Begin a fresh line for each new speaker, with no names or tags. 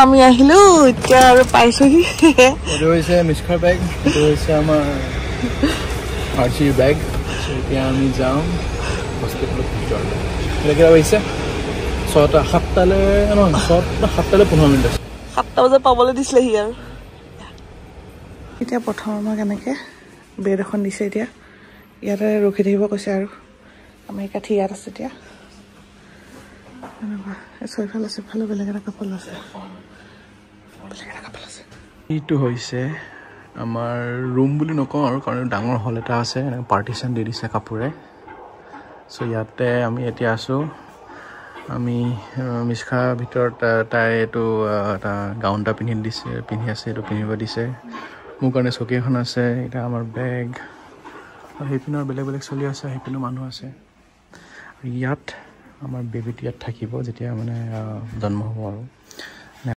আমি আহিলো এতিয়া আৰু পাইছোহি
এইটো হৈছে মিছখাৰ বেগ এইটো হৈছে আমাৰ আৰ্চিৰ বেগ এতিয়া আমি যাওঁ হস্পিটেলত ভিতৰলৈ এতিয়া কেইটা বাজিছে 7টালৈ নহয় 7টালৈ 15 মিনিট আছে
7টা বজাত পাবলৈ দিছিলেহি আৰু এতিয়া প্ৰথম আমাক এনেকৈ বেড এখন দিছে এতিয়া ইয়াতে ৰখি থাকিব কৈছে আৰু আমি কাঠি ইয়াত আছে এতিয়া ছয়ফালে চবফালে বেলেগ এটা কাপোৰ আছে এইটো হৈছে আমাৰ ৰুম বুলি নকওঁ আৰু কাৰণ ডাঙৰ হল এটা আছে এনেকৈ পাৰ্টিশ্যন দি দিছে কাপোৰে চ' ইয়াতে আমি এতিয়া আছোঁ আমি মিছখাৰ ভিতৰত তাই এইটো এটা গাউন এটা পিন্ধি আছে এইটো পিন্ধিব দিছে মোৰ কাৰণে চকী এখন আছে এতিয়া আমাৰ বেগ আৰু সেইপিনৰ বেলেগ বেলেগ চলি আছে সেইপিনো মানুহ আছে ইয়াত আমাৰ বেবীটো ইয়াত থাকিব যেতিয়া মানে জন্ম হ'ব আৰু